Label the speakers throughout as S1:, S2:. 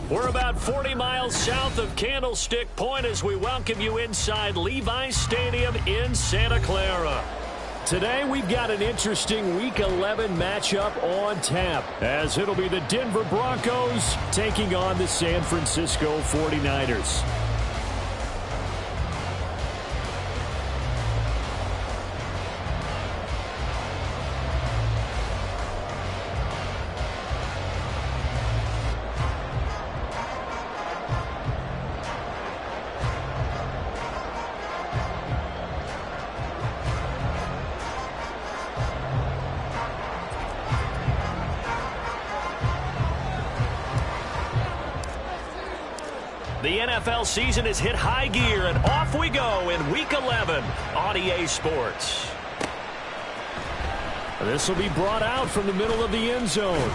S1: We're about 40 miles south of Candlestick Point as we welcome you inside Levi's Stadium in Santa Clara. Today we've got an interesting Week 11 matchup on tap, as it'll be the Denver Broncos taking on the San Francisco 49ers. The NFL season has hit high gear, and off we go in Week 11 on EA Sports. This will be brought out from the middle of the end zone.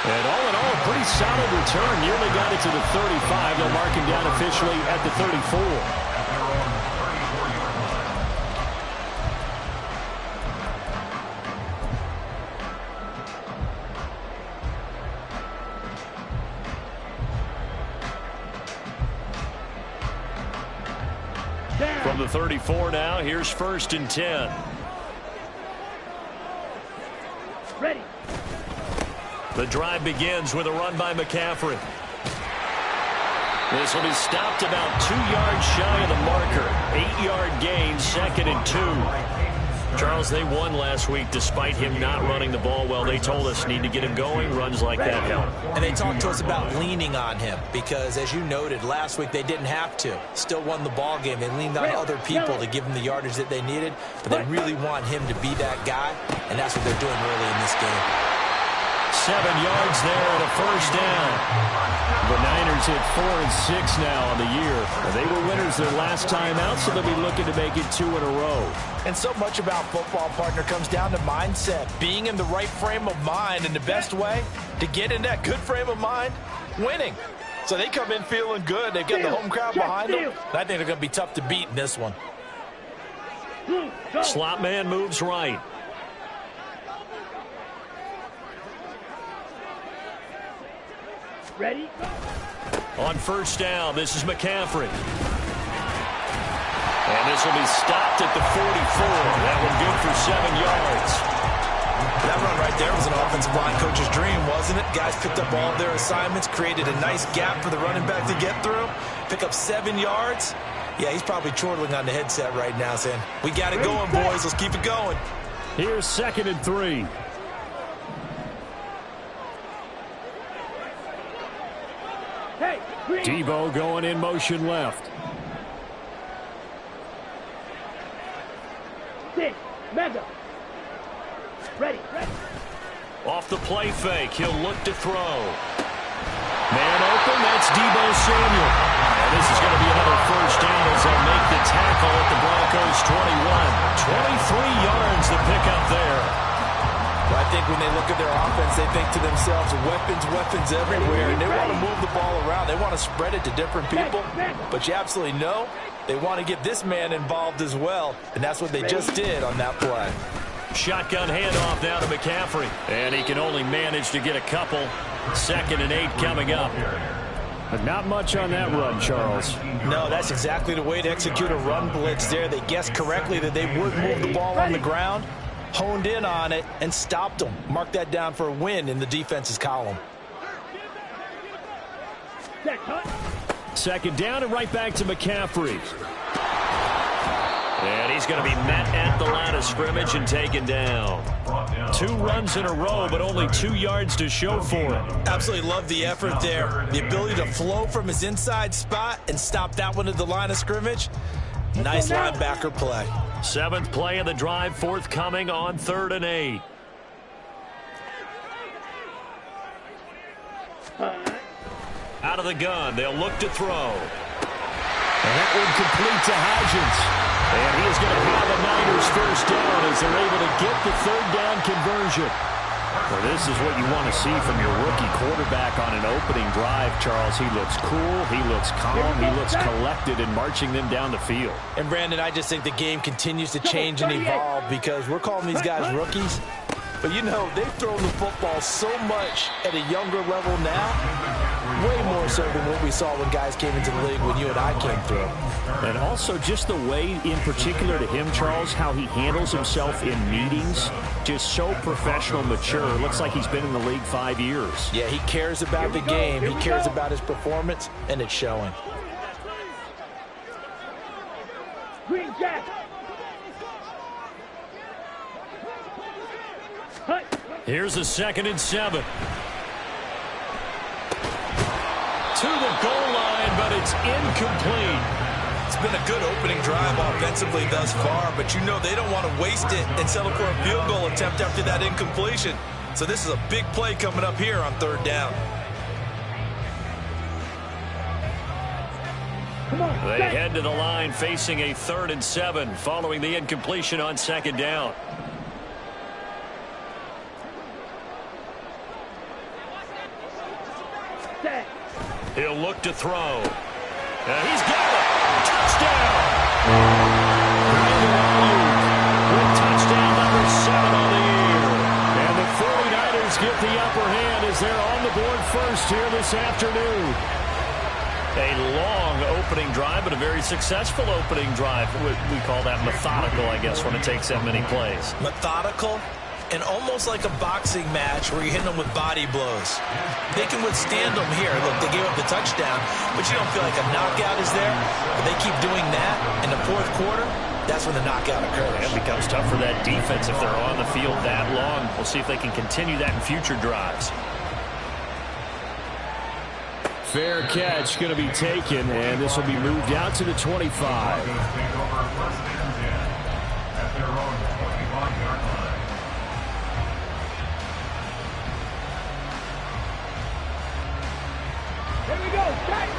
S1: And all in all, a pretty solid return. Nearly got it to the 35. They'll mark him down officially at the 34. From the 34 now, here's 1st and 10.
S2: Ready.
S1: The drive begins with a run by McCaffrey. This will be stopped about 2 yards shy of the marker. 8-yard gain, 2nd and 2. Charles, they won last week despite him not running the ball well. They told us need to get him going. Runs like that help.
S3: And they talked to us about leaning on him because, as you noted, last week they didn't have to. Still won the ball game. They leaned on other people to give them the yardage that they needed, but they really want him to be that guy, and that's what they're doing early in this game.
S1: 7 yards there and a 1st down. The Niners hit 4 and 6 now on the year. They were winners their last time out, so they'll be looking to make it 2 in a row.
S3: And so much about football, partner, comes down to mindset. Being in the right frame of mind, and the best way to get in that good frame of mind, winning. So they come in feeling good. They've got the home crowd behind them. I think they're going to be tough to beat in this one.
S1: Slot man moves right.
S2: Ready?
S1: On 1st down, this is McCaffrey. And this will be stopped at the 44. That one good for 7 yards.
S3: That run right there was an offensive line coach's dream, wasn't it? Guys picked up all of their assignments, created a nice gap for the running back to get through, pick up 7 yards. Yeah, he's probably chortling on the headset right now saying, we got it going, boys. Let's keep it going.
S1: Here's 2nd and 3. Debo going in motion left.
S2: Mega. Ready.
S1: Off the play fake, he'll look to throw. Man open, that's Debo Samuel. And this is going to be another 1st down as they'll make the tackle at the Broncos 21. 23 yards to pick up there.
S3: Well, I think when they look at their offense, they think to themselves, weapons everywhere, and they want to move the ball around. They want to spread it to different people, but you absolutely know they want to get this man involved as well, and that's what they just did on that play.
S1: Shotgun handoff now to McCaffrey, and he can only manage to get a couple. 2nd and 8 coming up. But not much on that run, Charles.
S3: No, that's exactly the way to execute a run blitz there. They guessed correctly that they would move the ball on the ground, honed in on it, and stopped them. Mark that down for a win in the defense's column.
S1: Second down and right back to McCaffrey. And he's going to be met at the line of scrimmage and taken down. 2 runs in a row, but only 2 yards to show for it.
S3: Absolutely love the effort there. The ability to flow from his inside spot and stop that one at the line of scrimmage. Nice linebacker play.
S1: 7th play of the drive forthcoming on 3rd and 8. Out of the gun, they'll look to throw. And that one complete to Hodgins. And he is going to have a Niners first down as they're able to get the 3rd down conversion. Well, this is what you want to see from your rookie quarterback on an opening drive, Charles. He looks cool, he looks calm, he looks collected in marching them down the field.
S3: And, Brandon, I just think the game continues to change and evolve because we're calling these guys rookies. But, you know, they've thrown the football so much at a younger level now, way more so than what we saw when guys came into the league when you and I came through.
S1: And also just the way, in particular to him, Charles, how he handles himself in meetings, just so professional, mature. Looks like he's been in the league 5 years.
S3: Yeah, he cares about the game. He cares about his performance, and it's showing.
S2: Green Jack.
S1: Here's a 2nd and 7. To the goal line, but it's incomplete.
S3: It's been a good opening drive offensively thus far, but you know they don't want to waste it and settle for a field goal attempt after that incompletion. So this is a big play coming up here on 3rd down.
S1: They head to the line facing a 3rd and 7 following the incompletion on 2nd down. He'll look to throw. He's got it. Touchdown. With touchdown number 7 on the year. And the 49ers get the upper hand as they're on the board first here this afternoon. A long opening drive, but a very successful opening drive. We call that methodical, I guess, when it takes that many plays.
S3: Methodical and almost like a boxing match where you're hitting them with body blows. They can withstand them here. Look, they gave up the touchdown, but you don't feel like a knockout is there. But they keep doing that in the 4th quarter. That's when the knockout occurs.
S1: It becomes tough for that defense if they're on the field that long. We'll see if they can continue that in future drives. Fair catch going to be taken, and this will be moved out to the 25.
S2: Here we go. Strike.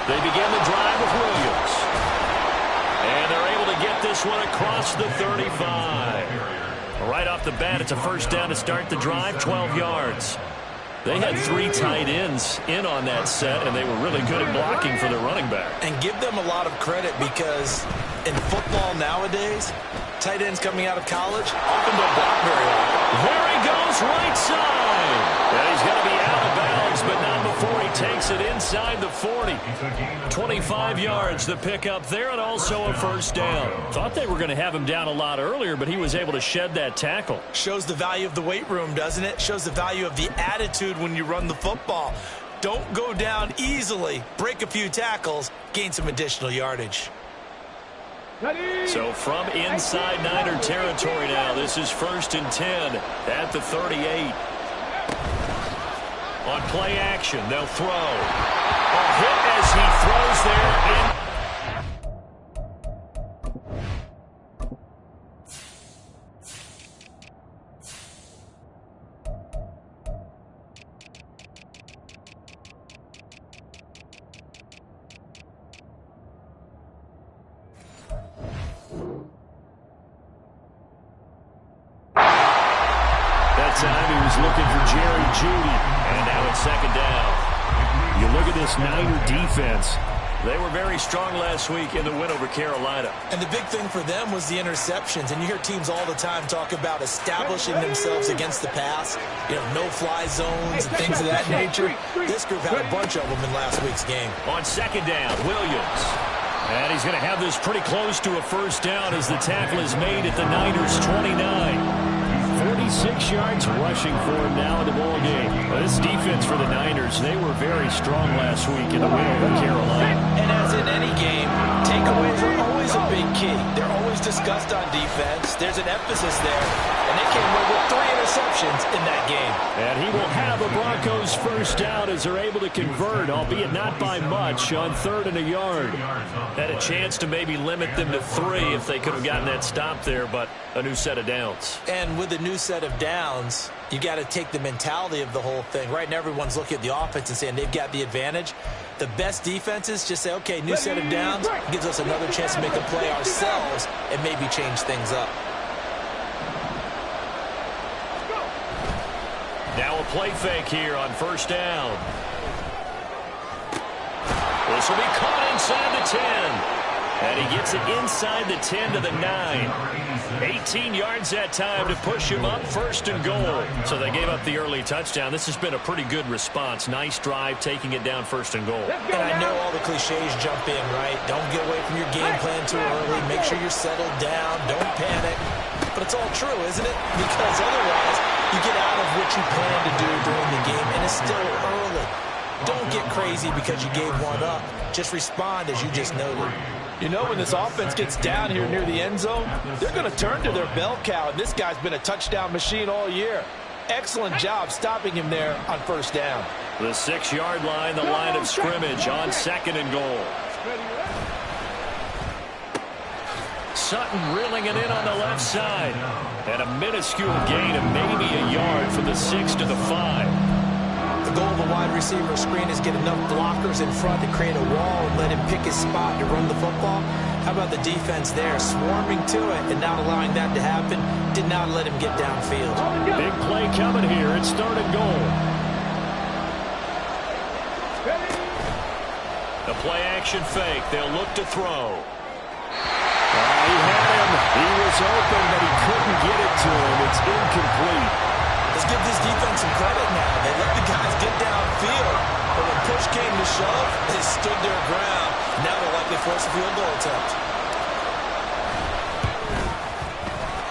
S1: They begin the drive with Williams. And they're able to get this one across the 35. Right off the bat, it's a first down to start the drive, 12 yards. They had 3 tight ends in on that set, and they were really good at blocking for the running back.
S3: And give them a lot of credit because in football nowadays, tight ends coming out of college often don't block very well.
S1: There he goes, right side. And he's going to be out of bounds, but not before he takes it inside the 40. 25 yards the pickup there, and also a first down. Thought they were going to have him down a lot earlier, but he was able to shed that tackle.
S3: Shows the value of the weight room, doesn't it? Shows the value of the attitude when you run the football. Don't go down easily. Break a few tackles, gain some additional yardage.
S1: So from inside Niner territory now, this is 1st and 10 at the 38. On play action, they'll throw. A hit as he throws there. Time he was looking for Jerry Jeudy, and now it's 2nd down. You look at this Niner defense. They were very strong last week in the win over Carolina.
S3: And the big thing for them was the interceptions. And you hear teams all the time talk about establishing themselves against the pass, you know, no-fly zones and things of that nature. This group had a bunch of them in last week's game.
S1: On 2nd down, Williams. And he's going to have this pretty close to a first down as the tackle is made at the Niners' 29. 46 yards rushing for him now in the ball game. Well, this defense for the Niners, they were very strong last week in the win over Carolina.
S3: And as in any game, takeaways are always a big key. They're always discussed on defense. There's an emphasis there, and they came away with 3 interceptions in that game.
S1: And he will have a Broncos first down as they're able to convert, albeit not by much, on 3rd and a yard. Had a chance to maybe limit them to 3 if they could have gotten that stop there, but a new set of downs.
S3: And with a new set of downs, you got to take the mentality of the whole thing. Right now, everyone's looking at the offense and saying they've got the advantage. The best defenses just say, okay, new set of downs gives us another chance to make a play ourselves and maybe change things up.
S1: Now a play fake here on first down. This will be caught inside the 10. And he gets it inside the 10 to the 9. 18 yards that time to push him up, 1st and goal. So they gave up the early touchdown. This has been a pretty good response. Nice drive, taking it down 1st and goal.
S3: And I know all the cliches jump in, right? Don't get away from your game plan too early. Make sure you're settled down. Don't panic. But it's all true, isn't it? Because otherwise, you get out of what you plan to do during the game, and it's still early. Don't get crazy because you gave one up. Just respond as you just noted. You know, when this offense gets down here near the end zone, they're going to turn to their bell cow, and this guy's been a touchdown machine all year. Excellent job stopping him there on first down.
S1: The 6-yard line, the line of scrimmage on 2nd and goal. Sutton reeling it in on the left side. And a minuscule gain of maybe a yard from the 6 to the 5.
S3: The goal of the wide receiver screen is get enough blockers in front to create a wall and let him pick his spot to run the football. How about the defense there, swarming to it and not allowing that to happen? Did not let him get downfield.
S1: Big play coming here. It's 3rd and goal. The play action fake. They'll look to throw. He had him. He was open, but he couldn't get it to him. It's incomplete.
S3: Let's give this defense some credit now. They let the guys get downfield, but when push came to shove, they stood their ground. Now they'll likely force a field goal attempt.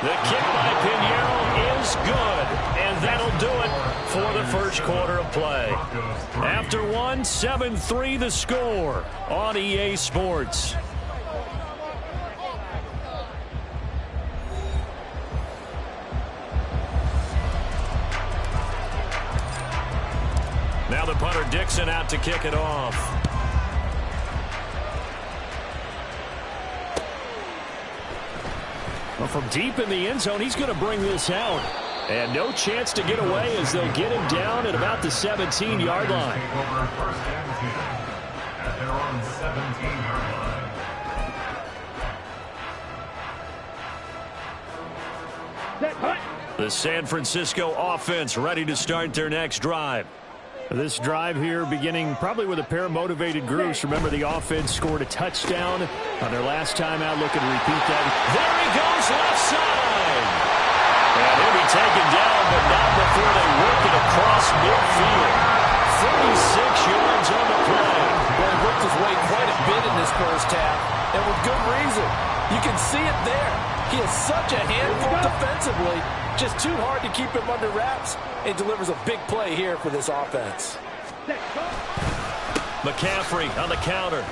S1: The kick by Pinheiro is good, and that'll do it for the first quarter of play. After 1, 7-3 the score on EA Sports. Now the punter Dixon out to kick it off. Well, from deep in the end zone, he's going to bring this out. And no chance to get away as they'll get him down at about the 17-yard line.
S4: At their own 17-yard line.
S1: The San Francisco offense ready to start their next drive. This drive here beginning probably with a pair of motivated groups. Remember, the offense scored a touchdown on their last time out. Looking to repeat that. There he goes, left side. And he'll be taken down, but not before they work it across midfield. 36 yards on the play.
S3: Well, he worked his way quite a bit in this first half, and with good reason. You can see it there. He is such a handful defensively. Just too hard to keep him under wraps, and delivers a big play here for this offense.
S1: McCaffrey on the counter.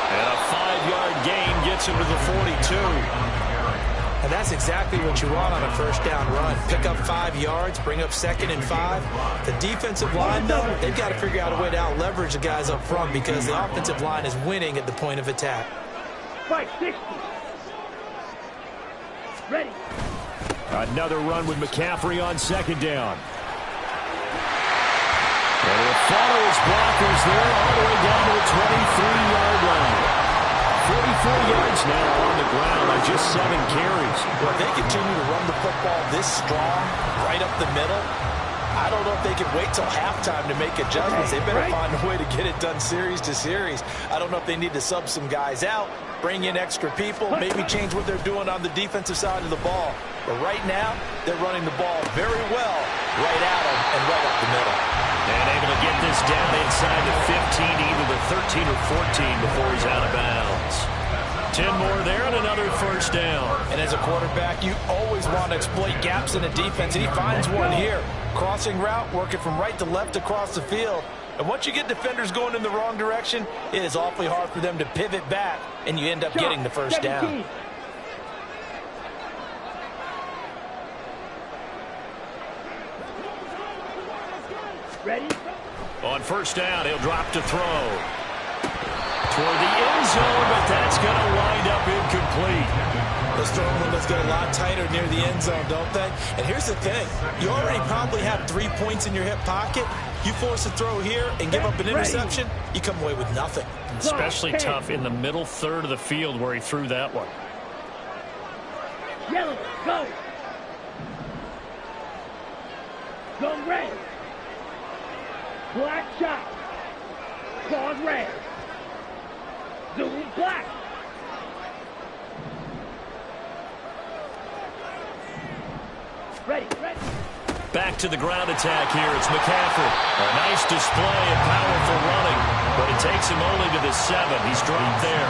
S1: And a 5-yard gain gets him to the 42.
S3: And that's exactly what you want on a first down run. Pick up 5 yards, bring up 2nd and 5. The defensive line, though, they've got to figure out a way to out-leverage the guys up front because the offensive line is winning at the point of attack.
S2: Fight 60. Ready.
S1: Another run with McCaffrey on 2nd down. And he'll follow his blockers there all the way down to the 23-yard line. 44 yards now on the ground on just 7 carries.
S3: Well, if they continue to run the football this strong, right up the middle, I don't know if they can wait till halftime to make adjustments. They better find a way to get it done series to series. I don't know if they need to sub some guys out, bring in extra people, maybe change what they're doing on the defensive side of the ball. But right now, they're running the ball very well right at them and right up the middle.
S1: And able to get this down inside the 15 to either the 13 or 14 before he's out of bounds. 10 more there and another first down.
S3: And as a quarterback, you always want to exploit gaps in the defense, and he finds one here. Crossing route, working from right to left across the field. And once you get defenders going in the wrong direction, it is awfully hard for them to pivot back, and you end up getting the first down.
S2: Ready?
S1: On first down, he'll drop to throw. Toward the end zone, but that's going to wind up incomplete.
S3: Those throwing windows get a lot tighter near the end zone, don't they? And here's the thing. You already probably have 3 points in your hip pocket. You force a throw here and give up an interception, you come away with nothing.
S1: Especially tough in the middle third of the field where he threw that one.
S2: Yellow, go. Go red. Black shot. Claws red. Zoom black. Ready, ready.
S1: Back to the ground attack here. It's McCaffrey. A nice display of powerful running, but it takes him only to the 7. He's dropped there.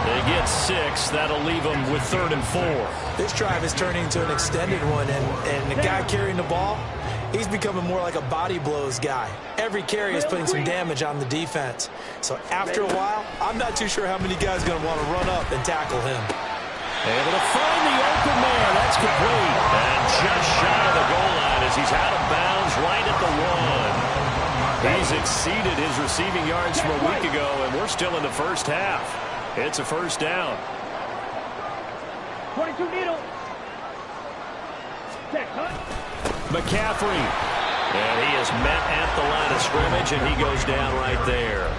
S1: They get 6. That'll leave him with 3rd and 4.
S3: This drive is turning into an extended one, and the guy carrying the ball, he's becoming more like a body blows guy. Every carry is putting some damage on the defense. So after a while, I'm not too sure how many guys are going to want to run up and tackle him.
S1: Able to find the open man. That's complete. And just shy of the goal line as he's out of bounds right at the 1. He's exceeded his receiving yards from a week ago, and we're still in the first half. It's a first down.
S2: 22 needle. Check, huh?
S1: McCaffrey. And he is met at the line of scrimmage, and he goes down right there.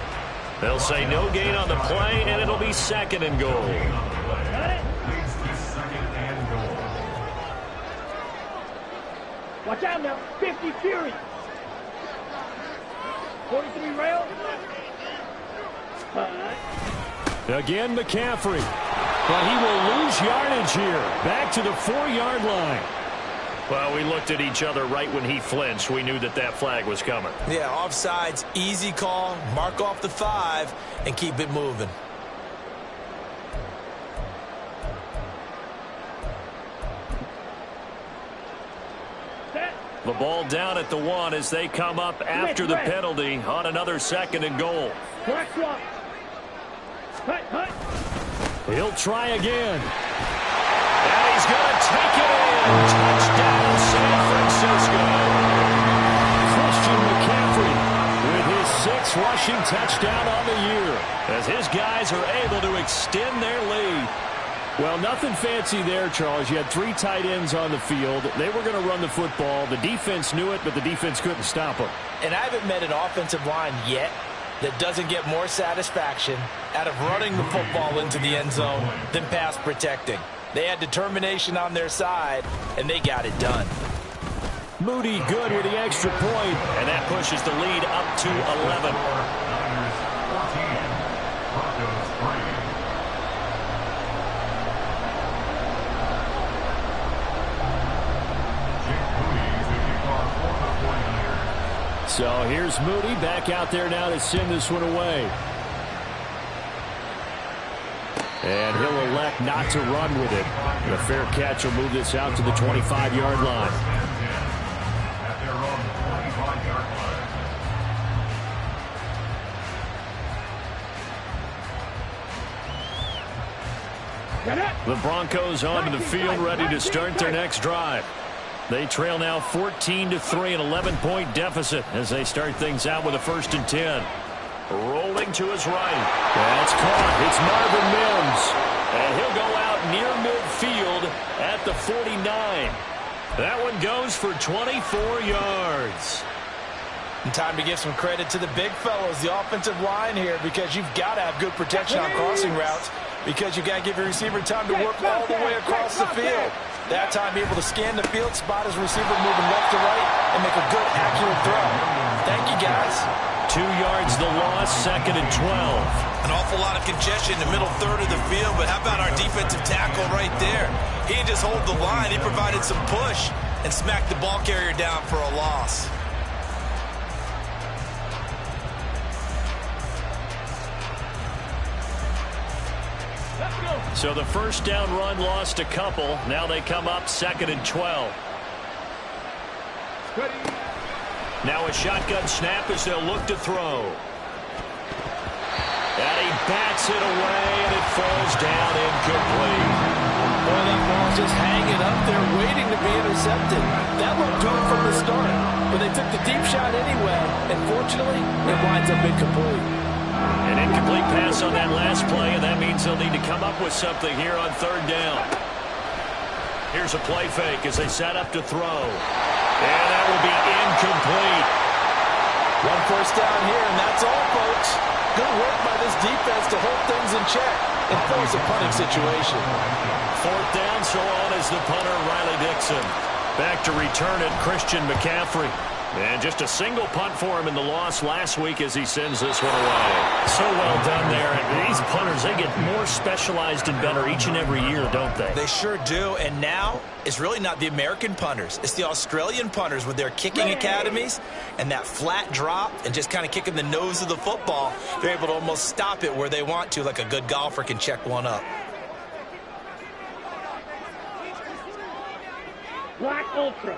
S1: They'll say no gain on the play, and it'll be 2nd and goal.
S2: Got it? Watch out now. 50 Fury. 43 rail.
S1: Again, McCaffrey. But he will lose yardage here. Back to the 4-yard line. Well, we looked at each other right when he flinched. We knew that that flag was coming.
S3: Yeah, offsides, easy call, mark off the 5, and keep it moving.
S1: The ball down at the 1 as they come up after the penalty on another 2nd and goal.
S2: Black swap. Hut, hut.
S1: He'll try again. And he's going to take it in. Touchdown, San Francisco. Christian McCaffrey with his 6th rushing touchdown on the year as his guys are able to extend their lead. Well, nothing fancy there, Charles. You had 3 tight ends on the field. They were going to run the football. The defense knew it, but the defense couldn't stop them.
S3: And I haven't met an offensive line yet that doesn't get more satisfaction out of running the football into the end zone than pass protecting. They had determination on their side, and they got it done.
S1: Moody good with the extra point, and that pushes the lead up to 11. So here's Moody back out there now to send this one away. And he'll elect not to run with it. The fair catch will move this out to the 25-yard line. The Broncos onto the field ready to start their next drive. They trail now 14-3, an 11-point deficit as they start things out with a 1st and 10. Rolling to his right. That's caught. It's Marvin Mims. And he'll go out near midfield at the 49. That one goes for 24 yards.
S3: And time to give some credit to the big fellows, the offensive line here, because you've got to have good protection on crossing routes, because you've got to give your receiver time to work all the way across the field. That time, able to scan the field, spot his receiver moving left to right, and make a good, accurate throw. Thank you, guys.
S1: 2 yards the loss, 2nd and 12.
S3: An awful lot of congestion in the middle third of the field, but how about our defensive tackle right there? He didn't just hold the line. He provided some push and smacked the ball carrier down for a loss.
S1: So the first down run lost a couple. Now they come up 2nd and 12. Now a shotgun snap as they'll look to throw. And he bats it away, and it falls down incomplete.
S3: Boy, that ball's just hanging up there waiting to be intercepted. That looked good from the start, but they took the deep shot anyway, and fortunately, it winds up incomplete.
S1: An incomplete pass on that last play, and that means they'll need to come up with something here on 3rd down. Here's a play fake as they set up to throw. And that will be incomplete.
S3: 1 first down here, and that's all, folks. Good work by this defense to hold things in check and force a punting situation.
S1: 4th down, so on is the punter, Riley Dixon. Back to return it, Christian McCaffrey. And just a single punt for him in the loss last week as he sends this one away. So well done there. And these punters, they get more specialized and better each and every year, don't they?
S3: They sure do. And now it's really not the American punters. It's the Australian punters with their kicking academies and that flat drop and just kind of kicking the nose of the football. They're able to almost stop it where they want to, like a good golfer can check one up.
S2: Black Ultra.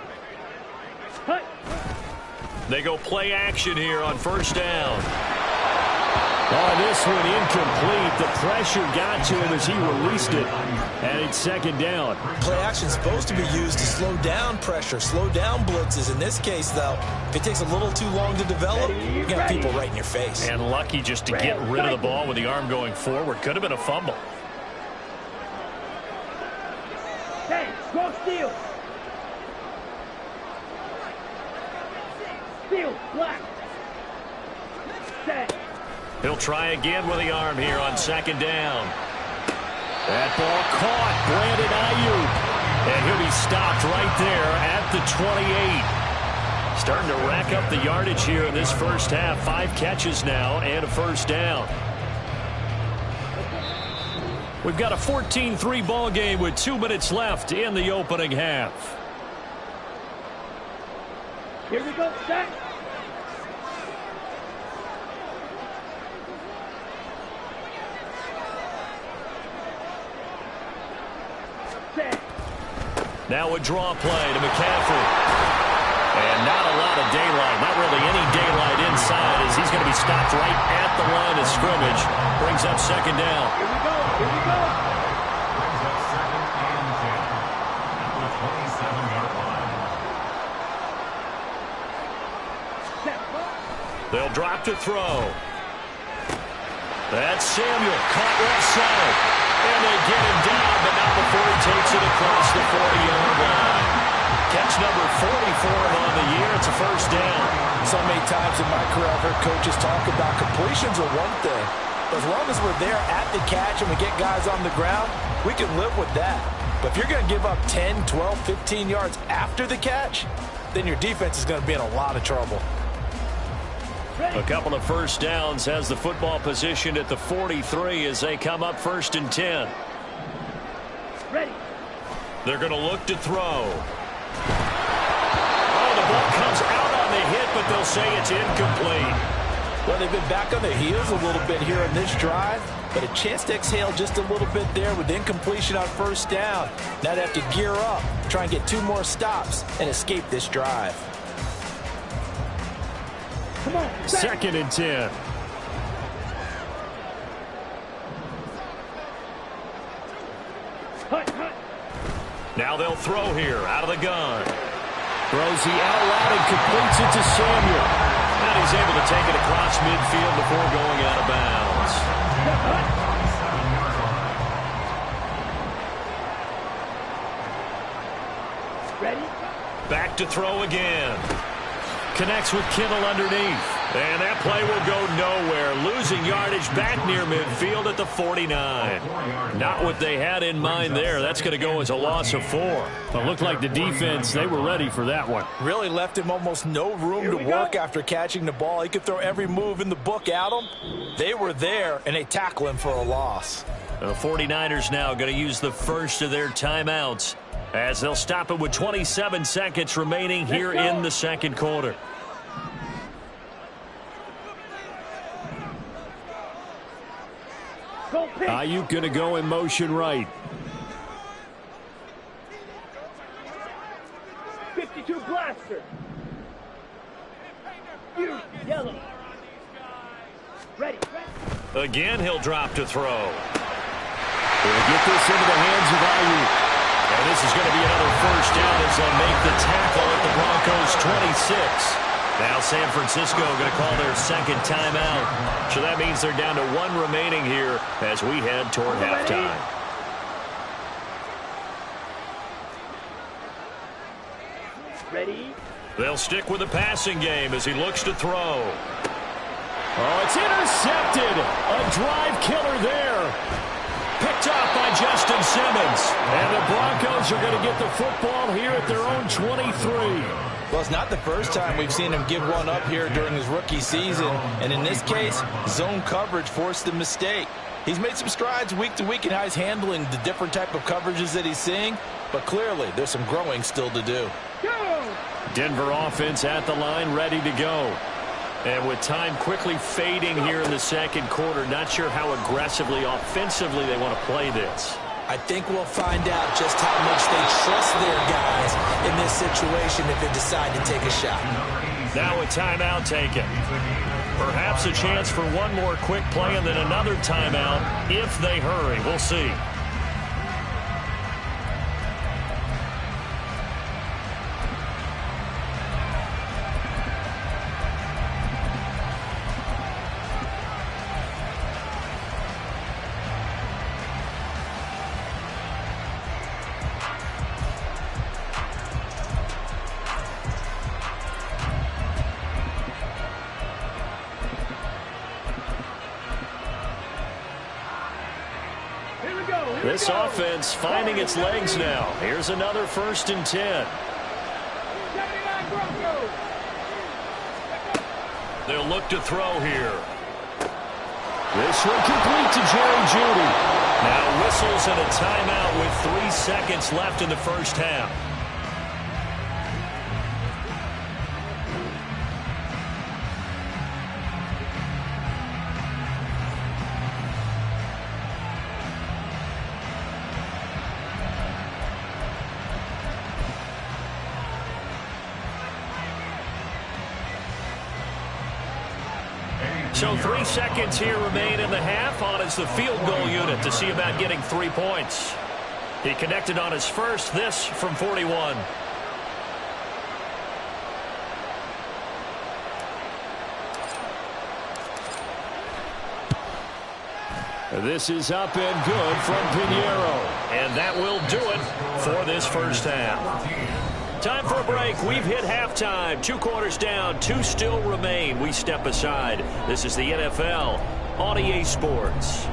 S2: Hut.
S1: They go play action here on 1st down. Oh, this one incomplete. The pressure got to him as he released it. And it's 2nd down.
S3: Play action is supposed to be used to slow down pressure, slow down blitzes. In this case, though, if it takes a little too long to develop, you got people right in your face.
S1: And lucky just to get rid of the ball with the arm going forward. Could have been a fumble.
S2: Hey, go steal. Steal, black. Set.
S1: He'll try again with the arm here on 2nd down. That ball caught. Brandon Ayuk. And he'll be stopped right there at the 28. Starting to rack up the yardage here in this first half. 5 catches now and a 1st down. We've got a 14-3 ball game with 2 minutes left in the opening half.
S2: Here we go, set. Set.
S1: Now a draw play to McCaffrey. And not a lot of daylight, not really any daylight inside as he's going to be stopped right at the line of scrimmage. Brings up 2nd down.
S2: Here we go, here we go.
S4: Brings up 2nd and 10 at the 27-yard line.
S2: Set.
S1: They'll drop to throw. That's Samuel, caught left side. And they get him down, but not before he takes it across the 40-yard line. Catch number 44 on the year. It's a 1st down.
S3: So many times in my career, I've heard coaches talk about completions are one thing. But as long as we're there at the catch and we get guys on the ground, we can live with that. But if you're going to give up 10, 12, 15 yards after the catch, then your defense is going to be in a lot of trouble.
S1: A couple of 1st downs has the football positioned at the 43 as they come up 1st and 10.
S2: Ready.
S1: They're going to look to throw. Oh, the ball comes out on the hit, but they'll say it's incomplete.
S3: Well, they've been back on their heels a little bit here in this drive, but a chance to exhale just a little bit there with incompletion on 1st down. Now they have to gear up, try and get 2 more stops, and escape this drive.
S2: Come on. Set.
S1: 2nd and 10.
S2: Hut, hut.
S1: Now they'll throw here out of the gun. Throws the out route and completes it to Samuel. And he's able to take it across midfield before going out of bounds.
S2: Ready.
S1: Back to throw again. Connects with Kittle underneath. And that play will go nowhere. Losing yardage back near midfield at the 49. Not what they had in mind there. That's going to go as a loss of 4. It looked like the defense, they were ready for that one.
S3: Really left him almost no room to work after catching the ball. He could throw every move in the book at him. They were there, and they tackle him for a loss.
S1: The 49ers now going to use the first of their timeouts as they'll stop it with 27 seconds remaining here in the 2nd quarter.
S2: Go pitch.
S1: Ayuk going to go in motion right.
S2: 52 blaster. Yellow. Ready.
S1: Again, he'll drop to throw. They'll get this into the hands of Ayuk. And this is going to be another first down as they'll make the tackle at the Broncos' 26. Now San Francisco going to call their second timeout. So that means they're down to one remaining here as we head toward halftime.
S2: Ready.
S1: They'll stick with the passing game as he looks to throw. Oh, it's intercepted. A drive killer there. Picked off by Justin Simmons. And the Broncos are going to get the football here at their own 23.
S3: Well, it's not the first time we've seen him give one up here during his rookie season. And in this case, zone coverage forced the mistake. He's made some strides week to week in how he's handling the different type of coverages that he's seeing. But clearly, there's some growing still to do.
S1: Denver offense at the line, ready to go. And with time quickly fading here in the second quarter, not sure how aggressively, offensively they want to play this.
S3: I think we'll find out just how much they trust their guys in this situation if they decide to take a shot.
S1: Now a timeout taken. Perhaps a chance for one more quick play and then another timeout if they hurry. We'll see. This offense finding its legs now. Here's another 1st and 10. They'll look to throw here. This will complete to Jerry Jeudy. Now whistles and a timeout with 3 seconds left in the first half. So 3 seconds here remain in the half. On is the field goal unit to see about getting 3 points. He connected on his first, this from 41. This is up and good from Pinheiro. And that will do it for this first half. Time for a break. We've hit halftime. 2 quarters down. 2 still remain. We step aside. This is the NFL on EA Sports.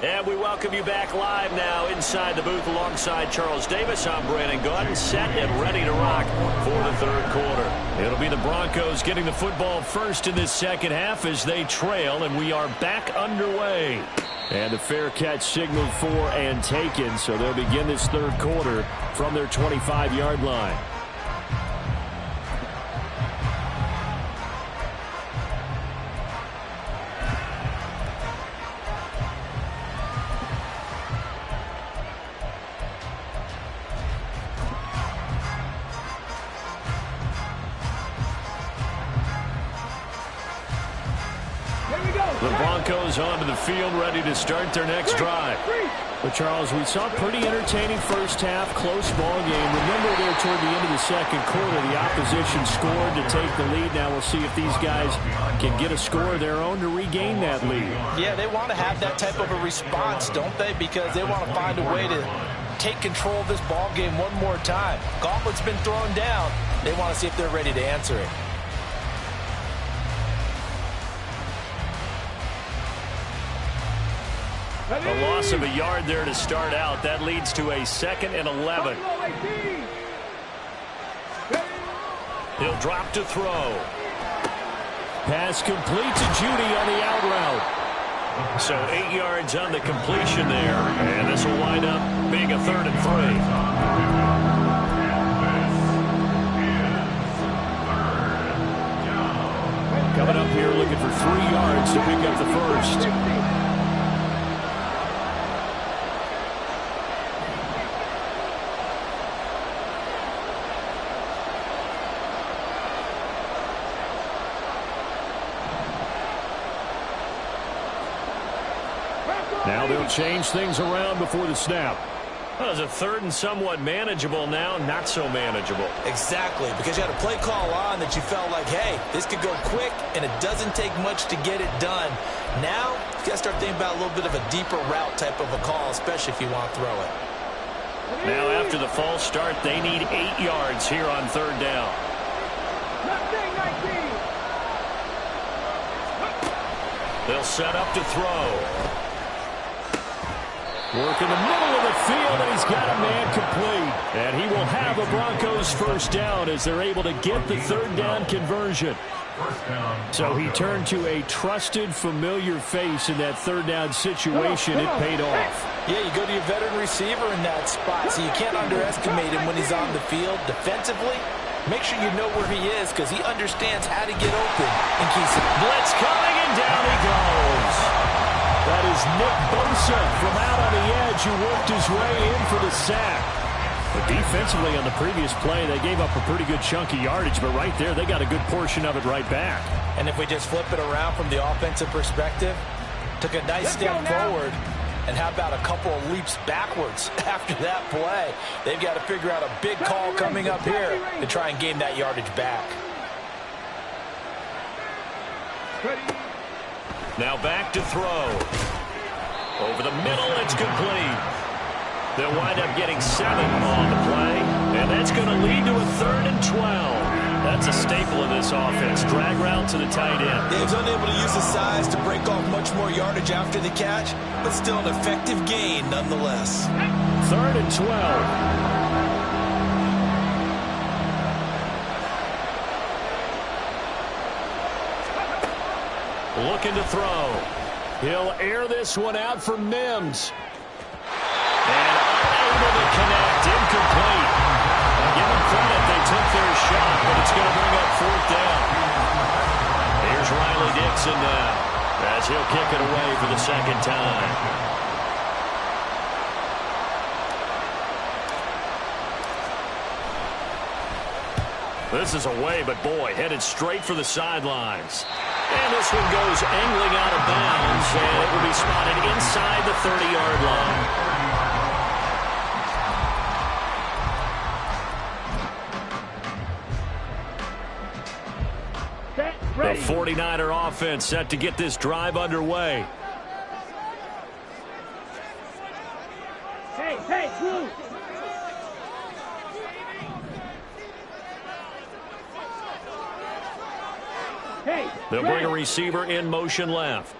S1: And we welcome you back live now inside the booth alongside Charles Davis. I'm Brandon Gaudin, set and ready to rock for the third quarter. It'll be the Broncos getting the football first in this second half as they trail, and we are back underway. And a fair catch signaled for and taken, so they'll begin this third quarter from their 25-yard line. The Broncos onto the field, ready to start their next drive. But, Charles, we saw a pretty entertaining first half, close ball game. Remember there toward the end of the second quarter, the opposition scored to take the lead. Now we'll see if these guys can get a score of their own to regain that lead.
S3: Yeah, they want to have that type of a response, don't they? Because they want to find a way to take control of this ball game one more time. Gauntlet's been thrown down. They want to see if they're ready to answer it.
S1: A loss of a yard there to start out. That leads to a 2nd and 11. He'll drop to throw. Pass complete to Jeudy on the out route. So 8 yards on the completion there, and this will wind up being a 3rd and 3. Coming up here looking for 3 yards to pick up the first. Now they'll change things around before the snap. Well, it's a 3rd and somewhat manageable now, not so manageable.
S3: Exactly, because you had a play call on that you felt like, hey, this could go quick, and it doesn't take much to get it done. Now, you got to start thinking about a little bit of a deeper route type of a call, especially if you want to throw it.
S1: Now, after the false start, they need 8 yards here on 3rd down. They'll set up to throw. Work in the middle of the field, and he's got a man complete. And he will have a Broncos first down as they're able to get the 3rd down conversion. So he turned to a trusted, familiar face in that 3rd down situation. It paid off.
S3: Yeah, you go to your veteran receiver in that spot, so you can't underestimate him when he's on the field. Defensively, make sure you know where he is because he understands how to get open and keeps it.
S1: Blitz coming, and down he goes. That is Nick Bosa from out on the edge who worked his way in for the sack. But defensively on the previous play, they gave up a pretty good chunk of yardage, but right there, they got a good portion of it right back.
S3: And if we just flip it around from the offensive perspective, took a nice step forward, and how about a couple of leaps backwards after that play? They've got to figure out a big call coming up here to try and gain that yardage back.
S1: Now back to throw. Over the middle, it's complete. They'll wind up getting 7 on the play, and that's going to lead to a 3rd and 12. That's a staple of this offense. Drag route to the tight end.
S3: He was unable to use his size to break off much more yardage after the catch, but still an effective gain nonetheless.
S1: 3rd and 12. Looking to throw. He'll air this one out for Mims. And unable to connect. Incomplete. Give them credit. They took their shot, but it's going to bring up 4th down. Here's Riley Dixon now as he'll kick it away for the 2nd time. This is away, but boy, headed straight for the sidelines. And this one goes angling out of bounds, and it will be spotted inside the 30-yard line. The 49er offense set to get this drive underway.
S2: Hey, Blue!
S1: They'll bring a receiver in motion left.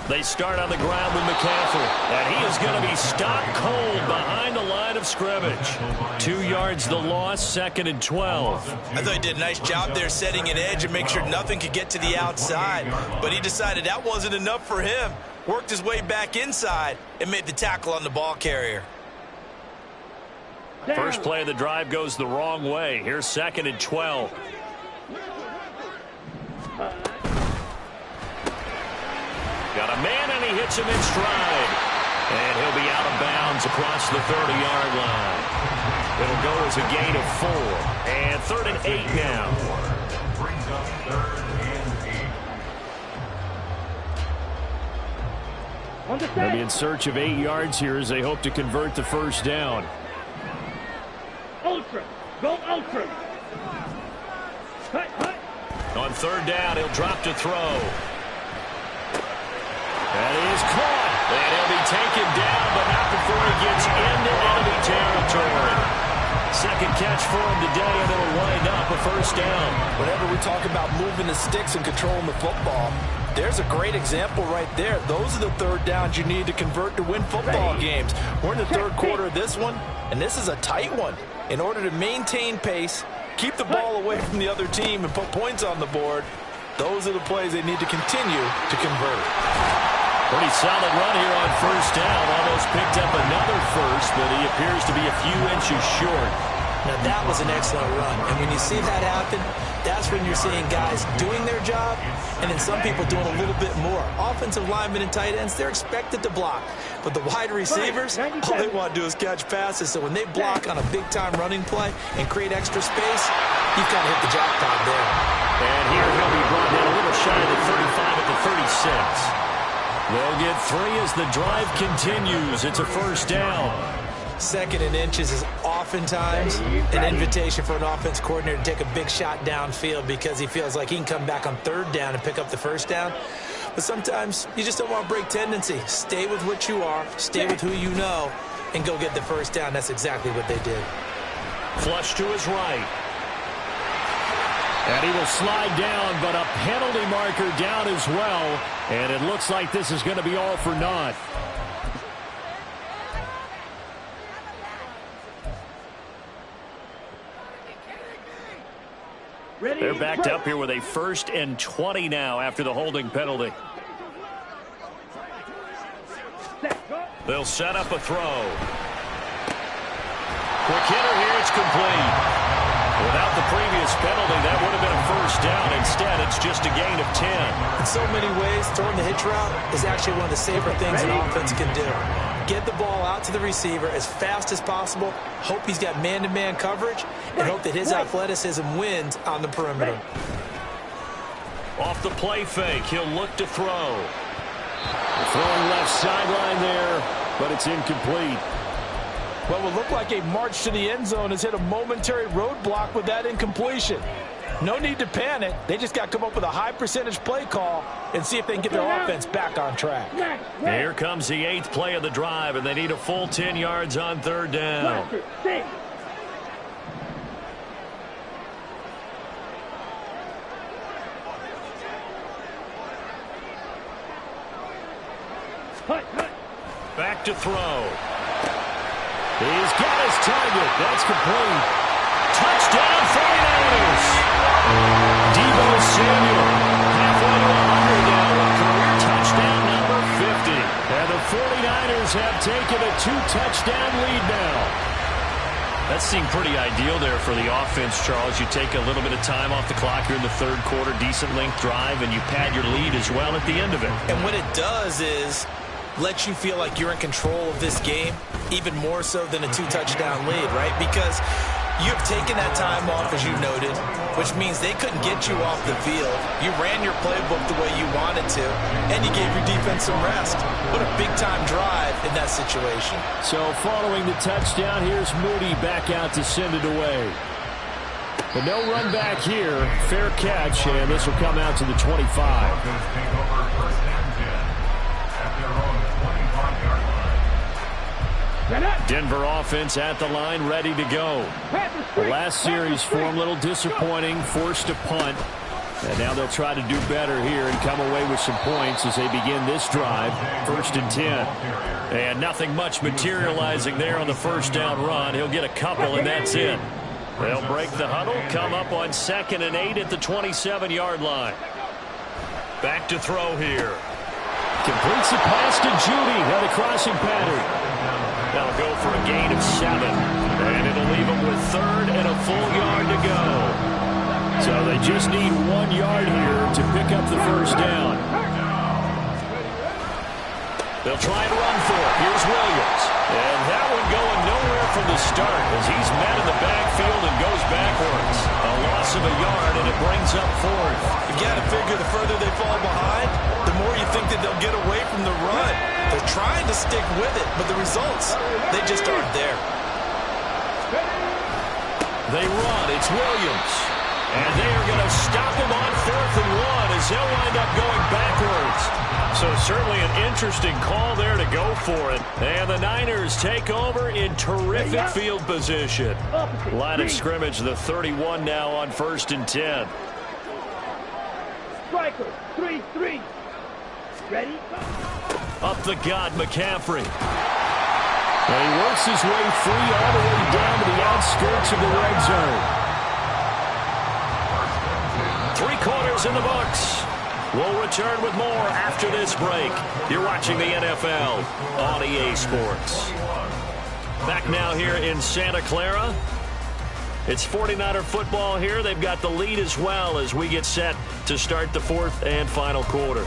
S1: They start on the ground with McCaffrey, and he is going to be stopped cold behind the line of scrimmage. 2 yards the loss, 2nd and 12.
S3: I thought he did a nice job there setting an edge and make sure nothing could get to the outside, but he decided that wasn't enough for him. Worked his way back inside and made the tackle on the ball carrier.
S1: First play of the drive goes the wrong way. Here's 2nd and 12. Got a man, and he hits him in stride. And he'll be out of bounds across the 30-yard line. It'll go as a gain of 4. And 3rd and 8 now.
S4: Brings up 3rd and 8.
S1: They'll be in search of 8 yards here as they hope to convert the first down.
S2: Ultra! Go ultra! Cut!
S1: On 3rd down, he'll drop to throw. That is caught. And he'll be taken down, but not before he gets into enemy territory. 2nd catch for him today, and it'll wind up a first down.
S3: Whenever we talk about moving the sticks and controlling the football, there's a great example right there. Those are the 3rd downs you need to convert to win football games. We're in the 3rd quarter of this one, and this is a tight one. In order to maintain pace, keep the ball away from the other team and put points on the board. Those are the plays they need to continue to convert.
S1: Pretty solid run here on first down. Almost picked up another first, but he appears to be a few inches short.
S3: Now, that was an excellent run. And when you see that happen, that's when you're seeing guys doing their job and then some people doing a little bit more. Offensive linemen and tight ends, they're expected to block. But the wide receivers, all they want to do is catch passes. So when they block on a big-time running play and create extra space, you've kind of hit the jackpot there.
S1: And here he'll be brought down a little shy of the 35 at the 36. They'll get 3 as the drive continues. It's a first down.
S3: 2nd and inches is oftentimes an invitation for an offense coordinator to take a big shot downfield because he feels like he can come back on 3rd down and pick up the first down. But sometimes you just don't want to break tendency. Stay with what you are, stay with who you know, and go get the first down. That's exactly what they did.
S1: Flush to his right. And he will slide down, but a penalty marker down as well. And it looks like this is going to be all for naught. They're backed up here with a 1st and 20 now after the holding penalty. They'll set up a throw. Quick hitter here, it's complete. Without the previous penalty, that would have been a first down. Instead, it's just a gain of 10.
S3: In so many ways, throwing the hitch route is actually one of the safer things an offense can do. Get the ball out to the receiver as fast as possible, hope he's got man-to-man coverage, and hope that his athleticism wins on the perimeter.
S1: Off the play fake, he'll look to throw. Throwing left sideline there, but it's incomplete.
S5: What will look like a march to the end zone has hit a momentary roadblock with that incompletion. No need to panic. They just got to come up with a high percentage play call and see if they can get their offense back on track.
S1: Here comes the 8th play of the drive, and they need a full 10 yards on 3rd down. Back to throw. He's got his target. That's complete. Touchdown, 49ers. Deebo Samuel, halfway to 100 now with career touchdown number 50. And the 49ers have taken a 2-touchdown lead now. That seemed pretty ideal there for the offense, Charles. You take a little bit of time off the clock here in the 3rd quarter, decent length drive, and you pad your lead as well at the end of it.
S3: And what it does is let you feel like you're in control of this game, even more so than a 2-touchdown lead, right? Because you've taken that time off, as you noted, which means they couldn't get you off the field. You ran your playbook the way you wanted to, and you gave your defense some rest. What a big-time drive in that situation.
S1: So following the touchdown, here's Moody back out to send it away. But no run back here. Fair catch, and this will come out to the 25. Denver offense at the line, ready to go. The last series for them, a little disappointing, forced a punt. And now they'll try to do better here and come away with some points as they begin this drive. 1st and 10. And nothing much materializing there on the first down run. He'll get a couple, and that's it. They'll break the huddle, come up on 2nd and 8 at the 27-yard line. Back to throw here. Completes the pass to Judy on the crossing pattern. They'll go for a gain of 7. And it'll leave them with 3rd and a full yard to go. So they just need 1 yard here to pick up the first down. They'll try and run for it. Here's Williams. And that one going nowhere from the start as he's met in the backfield and goes backwards. A loss of a yard, and it brings up 4th.
S3: You got to figure the further they fall behind, the more you think that they'll get away from the run. They're trying to stick with it, but the results, they just aren't there.
S1: They run. It's Williams. And they are going to stop him on 4th and 1 as he'll wind up going backwards. So certainly an interesting call there to go for it. And the Niners take over in terrific field position. Line of scrimmage, the 31 now on 1st and 10.
S2: Striker, 3-3. Ready?
S1: Up the gut, McCaffrey. And he works his way free all the way down to the outskirts of the red zone. is in the books. We'll return with more after this break. You're watching the NFL on EA Sports. Back now here in Santa Clara. It's 49er football here. They've got the lead as well as we get set to start the fourth and final quarter.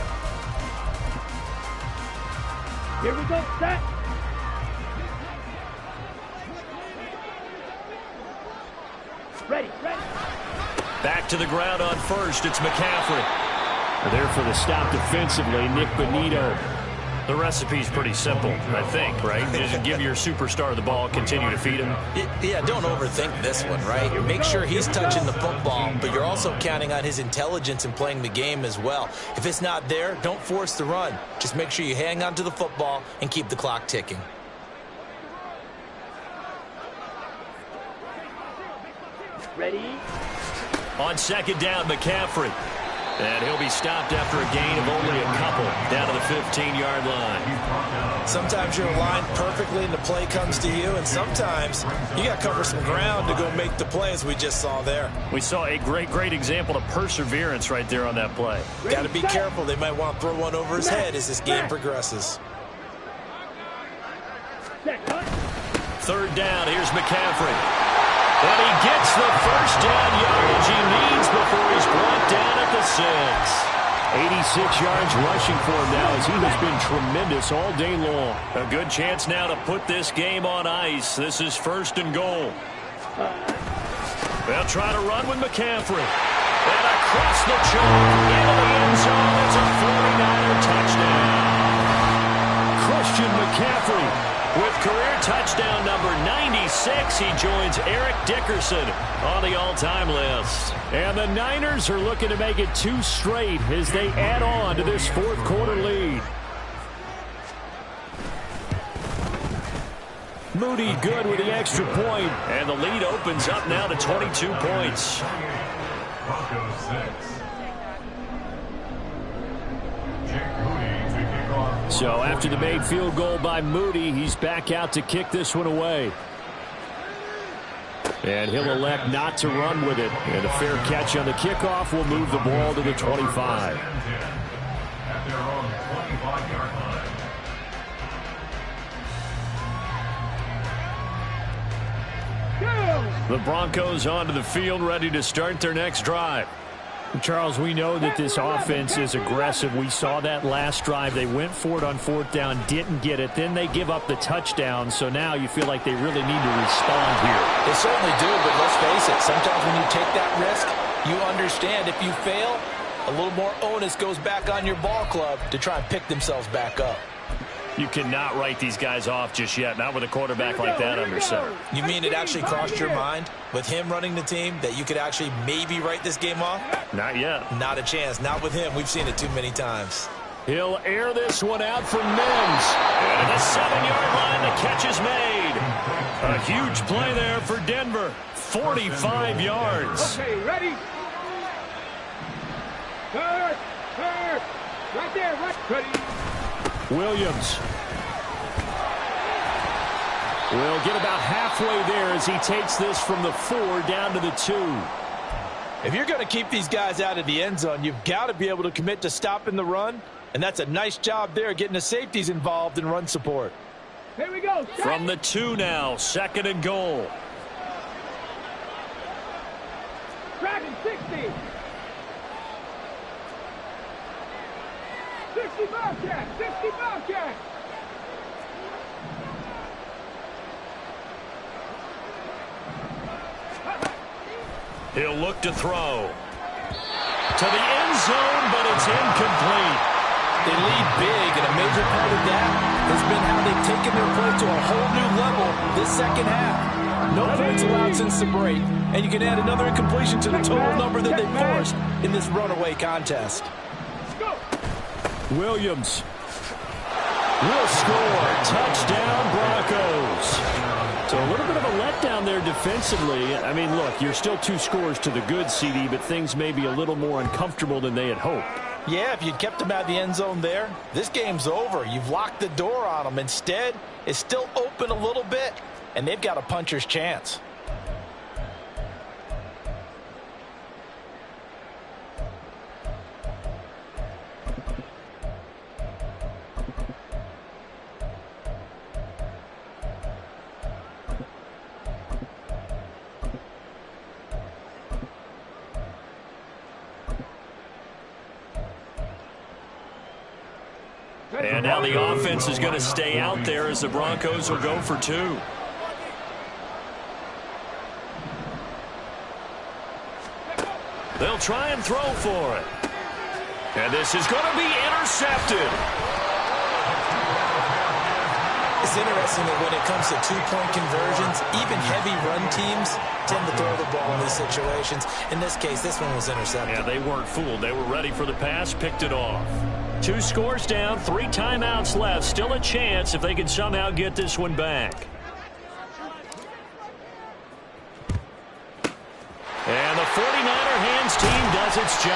S2: Here we go, set. Ready.
S1: Back to the ground on first. It's McCaffrey. There for the stop defensively, Nick Bonito. The recipe's pretty simple, I think, right? Just give your superstar the ball, continue to feed him.
S3: Yeah, don't overthink this one, right? Make sure he's touching the football, but you're also counting on his intelligence in playing the game as well. If it's not there, don't force the run. Just make sure you hang on to the football and keep the clock ticking.
S2: Ready.
S1: On second down, McCaffrey. And he'll be stopped after a gain of only a couple down to the 15-yard line.
S3: Sometimes you're aligned perfectly and the play comes to you, and sometimes you got to cover some ground to go make the play, as we just saw there.
S1: We saw a great example of perseverance right there on that play.
S3: Got to be careful. They might want to throw one over his head as this game progresses.
S1: Third down, here's McCaffrey. And he gets the first down yardage he needs before he's brought down at the 6. 86 yards rushing for him now as he has been tremendous all day long. A good chance now to put this game on ice. This is first and goal. They'll try to run with McCaffrey. And across the chalk into the end zone. It's a 49er touchdown. Christian McCaffrey with career touchdown number 96, he joins Eric Dickerson on the all-time list. And the Niners are looking to make it 2 straight as they add on to this fourth quarter lead. Moody good with the extra point, and the lead opens up now to 22 points.
S4: Broncos 6.
S1: So after the made field goal by Moody, he's back out to kick this one away. And he'll elect not to run with it. And a fair catch on the kickoff will move the ball to the 25.
S4: At their own 25-yard line.
S1: The Broncos onto the field, ready to start their next drive. Charles, we know that this offense is aggressive. We saw that last drive. They went for it on fourth down, didn't get it. Then they give up the touchdown. So now you feel like they really need to respond here.
S5: They certainly do, but let's face it. Sometimes when you take that risk, you understand if you fail, a little more onus goes back on your ball club to try and pick themselves back up.
S1: You cannot write these guys off just yet, not with a quarterback like that under center.
S3: You mean it actually crossed your mind with him running the team that you could actually maybe write this game off?
S1: Not yet.
S3: Not a chance. Not with him. We've seen it too many times.
S1: He'll air this one out for Mims. And at the 7-yard line, the catch is made. A huge play there for Denver. 45 yards.
S2: Okay, ready? Third. Right there, right. Ready.
S1: Williams will get about halfway there as he takes this from the 4 down to the 2.
S5: If you're going to keep these guys out of the end zone, you've got to be able to commit to stopping the run, and that's a nice job there getting the safeties involved in run support.
S2: Here we go. Set.
S1: From the 2 now, second and goal.
S2: Dragon 60. 60 Bobcat. 60 Bobcat.
S1: He'll look to throw. To the end zone, but it's incomplete.
S5: They lead big, and a major part of that has been how they've taken their play to a whole new level this second half. No points allowed since the break, and you can add another incompletion to the total number that they forced in this runaway contest.
S1: Williams will score. Touchdown, Broncos. So a little bit of a letdown there defensively. I mean, look, you're still 2 scores to the good, CD, but things may be a little more uncomfortable than they had hoped.
S5: Yeah, if you'd kept them out of the end zone there, this game's over. You've locked the door on them. Instead, it's still open a little bit, and they've got a puncher's chance.
S1: And now the offense is going to stay out there as the Broncos will go for 2. They'll try and throw for it. And this is going to be intercepted.
S3: It's interesting that when it comes to two-point conversions, even heavy run teams tend to throw the ball in these situations. In this case, this one was intercepted.
S1: Yeah, they weren't fooled. They were ready for the pass, picked it off. 2 scores down, 3 timeouts left. Still a chance if they can somehow get this one back. And the 49er hands team does its job.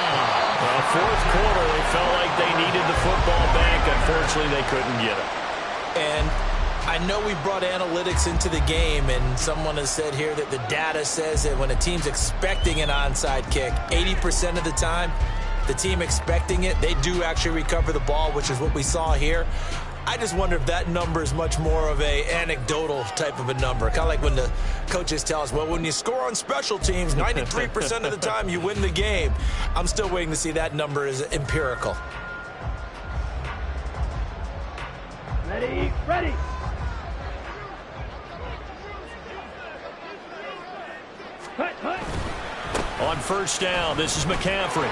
S1: Well, fourth quarter, they felt like they needed the football back. Unfortunately, they couldn't get it.
S3: And I know we brought analytics into the game, and someone has said here that the data says that when a team's expecting an onside kick, 80% of the time, the team expecting it, they do actually recover the ball, which is what we saw here. I just wonder if that number is much more of a anecdotal type of a number. Kind of like when the coaches tell us, well, when you score on special teams, 93% of the time you win the game. I'm still waiting to see that number is empirical.
S2: Ready, ready. Hut, hut.
S1: On first down, this is McCaffrey.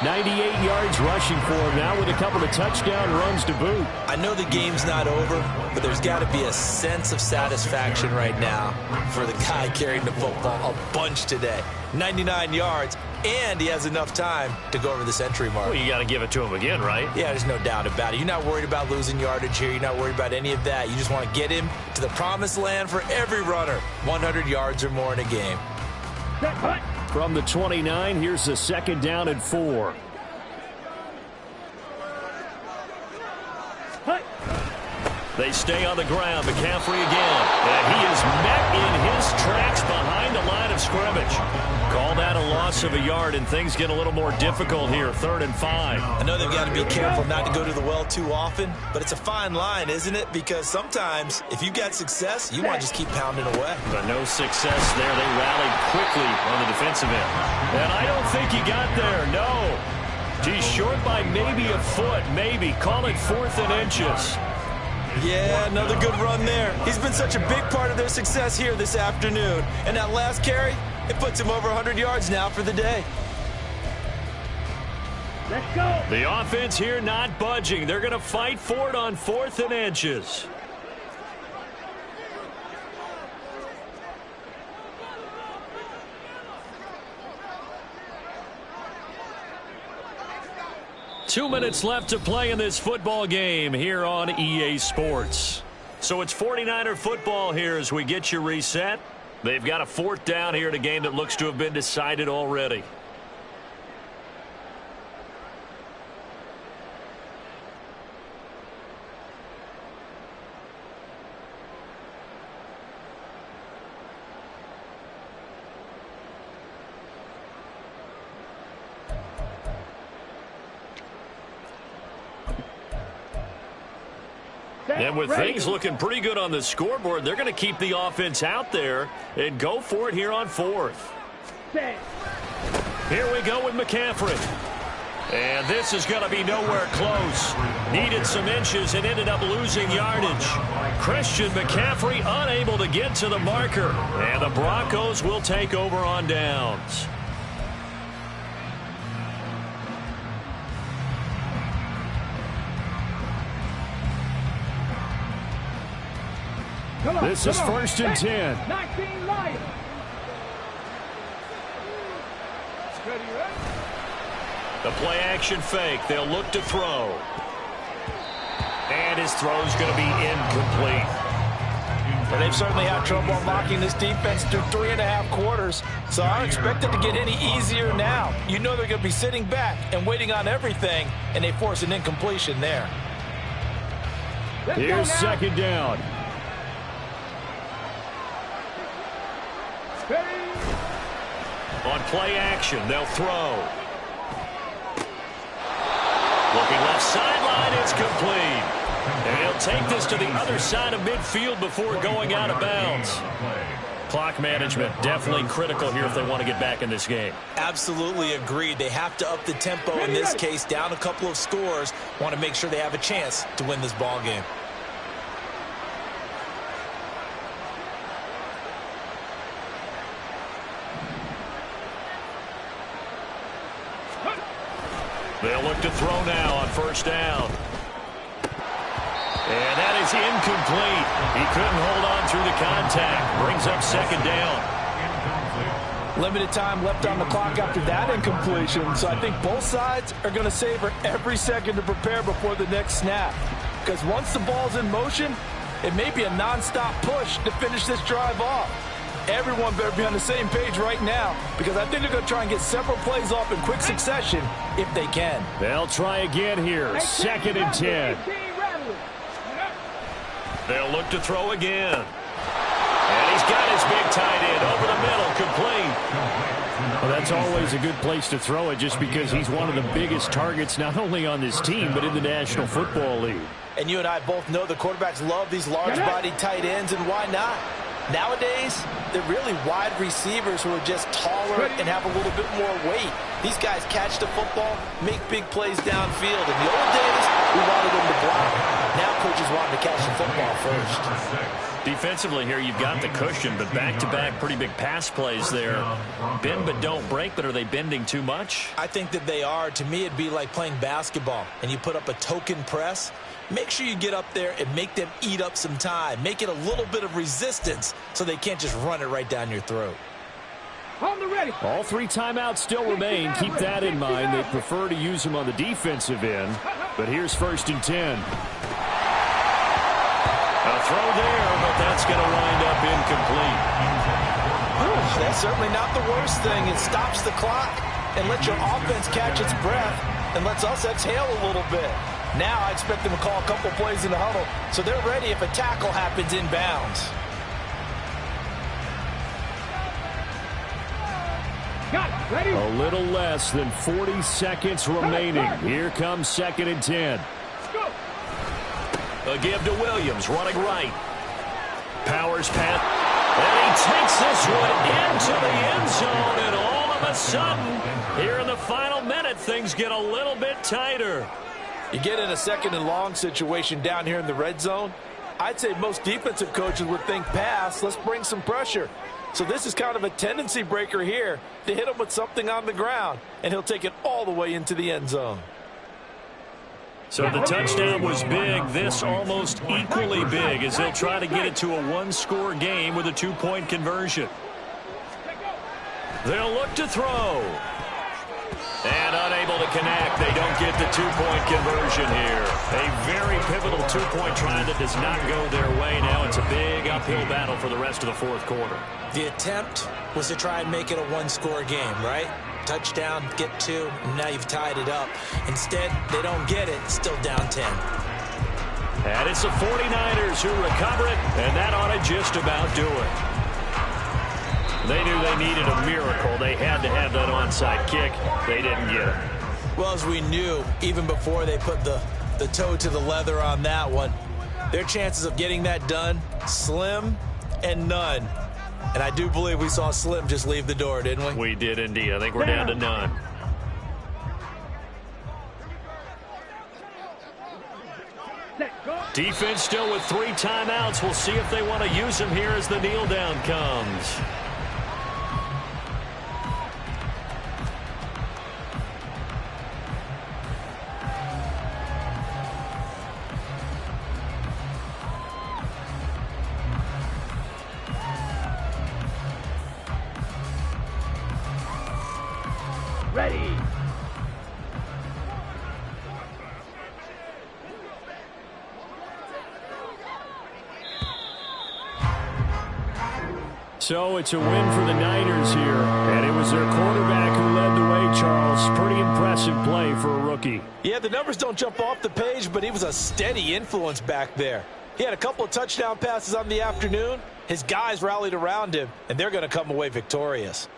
S1: 98 yards rushing for him now with a couple of touchdown runs to boot.
S3: I know the game's not over, but there's got to be a sense of satisfaction right now for the guy carrying the football a bunch today. 99 yards, and he has enough time to go over the century mark.
S1: Well, you got to give it to him again, right?
S3: Yeah, there's no doubt about it. You're not worried about losing yardage here. You're not worried about any of that. You just want to get him to the promised land for every runner. 100 yards or more in a game.
S2: Hut.
S1: From the 29, here's the second down and 4.
S2: Hut.
S1: They stay on the ground. McCaffrey again. And he is met in his tracks behind the line of scrimmage. Call that a loss of a yard, and things get a little more difficult here. 3rd and 5.
S3: I know they've got to be careful not to go to the well too often, but it's a fine line, isn't it? Because sometimes, if you've got success, you want to just keep pounding away.
S1: But no success there. They rallied quickly on the defensive end. And I don't think he got there, no. He's short by maybe a foot, maybe. Call it 4th and inches.
S3: Yeah, another good run there. He's been such a big part of their success here this afternoon. And that last carry, it puts him over 100 yards now for the day.
S2: Let's go.
S1: The offense here not budging. They're going to fight for it on 4th and inches. Two minutes left to play in this football game here on EA Sports. So it's 49er football here as we get you reset. They've got a 4th down here in a game that looks to have been decided already. And with things looking pretty good on the scoreboard, they're going to keep the offense out there and go for it here on 4th. Here we go with McCaffrey. And this is going to be nowhere close. Needed some inches and ended up losing yardage. Christian McCaffrey unable to get to the marker. And the Broncos will take over on downs. This is 1st and 10.
S2: 19 Lions.
S1: The play action fake. They'll look to throw. And his throw's going to be incomplete.
S5: Well, they've certainly had trouble unlocking this defense through 3.5 quarters, so I don't expect it to get any easier now. You know they're going to be sitting back and waiting on everything, and they force an incompletion there.
S1: Here's 2nd down. On play action, they'll throw. Looking left sideline, it's complete. And he'll take this to the other side of midfield before going out of bounds. Clock management definitely critical here if they want to get back in this game.
S3: Absolutely agreed. They have to up the tempo in this case, down a couple of scores. Want to make sure they have a chance to win this ball game.
S1: They'll look to throw now on first down. And that is incomplete. He couldn't hold on through the contact. Brings up second down.
S5: Limited time left on the clock after that incompletion, so I think both sides are going to savor every second to prepare before the next snap. Because once the ball's in motion, it may be a nonstop push to finish this drive off. Everyone better be on the same page right now, because I think they're going to try and get several plays off in quick succession if they can.
S1: They'll try again here. Second and 10. They'll look to throw again. And he's got his big tight end over the middle, complete. Well, that's always a good place to throw it just because he's one of the biggest targets not only on this team but in the National Football League.
S5: And you and I both know the quarterbacks love these large-bodied tight ends, and why not? Nowadays, they're really wide receivers who are just taller and have a little bit more weight. These guys catch the football, make big plays downfield. In the old days, we wanted them to block. Now coaches want them to catch the football first.
S1: Defensively here, you've got the cushion, but back-to-back pretty big pass plays there. Bend but don't break, but are they bending too much?
S3: I think that they are. To me, it'd be like playing basketball, and you put up a token press. Make sure you get up there and make them eat up some time. Make it a little bit of resistance so they can't just run it right down your throat.
S1: All three timeouts still remain. Keep that in mind. They prefer to use them on the defensive end. But here's first and 10. A throw there, but that's going to wind up incomplete.
S5: That's certainly not the worst thing. It stops the clock and lets your offense catch its breath and lets us exhale a little bit. Now I expect them to call a couple plays in the huddle so they're ready if a tackle happens inbounds.
S1: A little less than 40 seconds remaining. Here comes second and 10. A give to Williams, running right. Powers pass. And he takes this one into the end zone, and all of a sudden, here in the final minute, things get a little bit tighter.
S5: You get in a second and long situation down here in the red zone, I'd say most defensive coaches would think pass, let's bring some pressure. So this is kind of a tendency breaker here to hit him with something on the ground, and he'll take it all the way into the end zone.
S1: So the touchdown was big, this almost equally big as they'll try to get it to a one-score game with a two-point conversion. They'll look to throw. And unable to connect. They don't get the two-point conversion here. A very pivotal two-point try that does not go their way. Now it's a big uphill battle for the rest of the fourth quarter.
S3: The attempt was to try and make it a one-score game, right? Touchdown, get two, and now you've tied it up. Instead, they don't get it, still down 10.
S1: And it's the 49ers who recover it, and that ought to just about do it. They knew they needed a miracle. They had to have that onside kick. They didn't get it.
S3: Well, as we knew, even before they put the toe to the leather on that one, their chances of getting that done, slim and none. And I do believe we saw Slim just leave the door, didn't we?
S1: We did indeed. I think we're down to none. Defense still with 3 timeouts. We'll see if they want to use them here as the kneel down comes.
S2: Ready.
S1: So it's a win for the Niners here, and it was their quarterback who led the way, Charles. Pretty impressive play for a rookie.
S5: Yeah, the numbers don't jump off the page, but he was a steady influence back there. He had a couple of touchdown passes on the afternoon. His guys rallied around him, and they're going to come away victorious.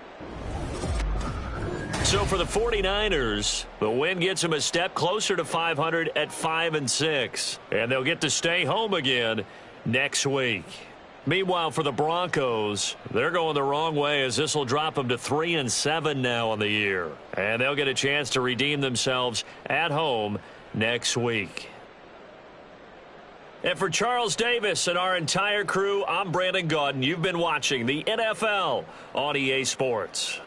S1: So for the 49ers, the win gets them a step closer to 500 at 5-6. And they'll get to stay home again next week. Meanwhile, for the Broncos, they're going the wrong way as this will drop them to 3-7 now on the year. And they'll get a chance to redeem themselves at home next week. And for Charles Davis and our entire crew, I'm Brandon Gaudin. You've been watching the NFL on EA Sports.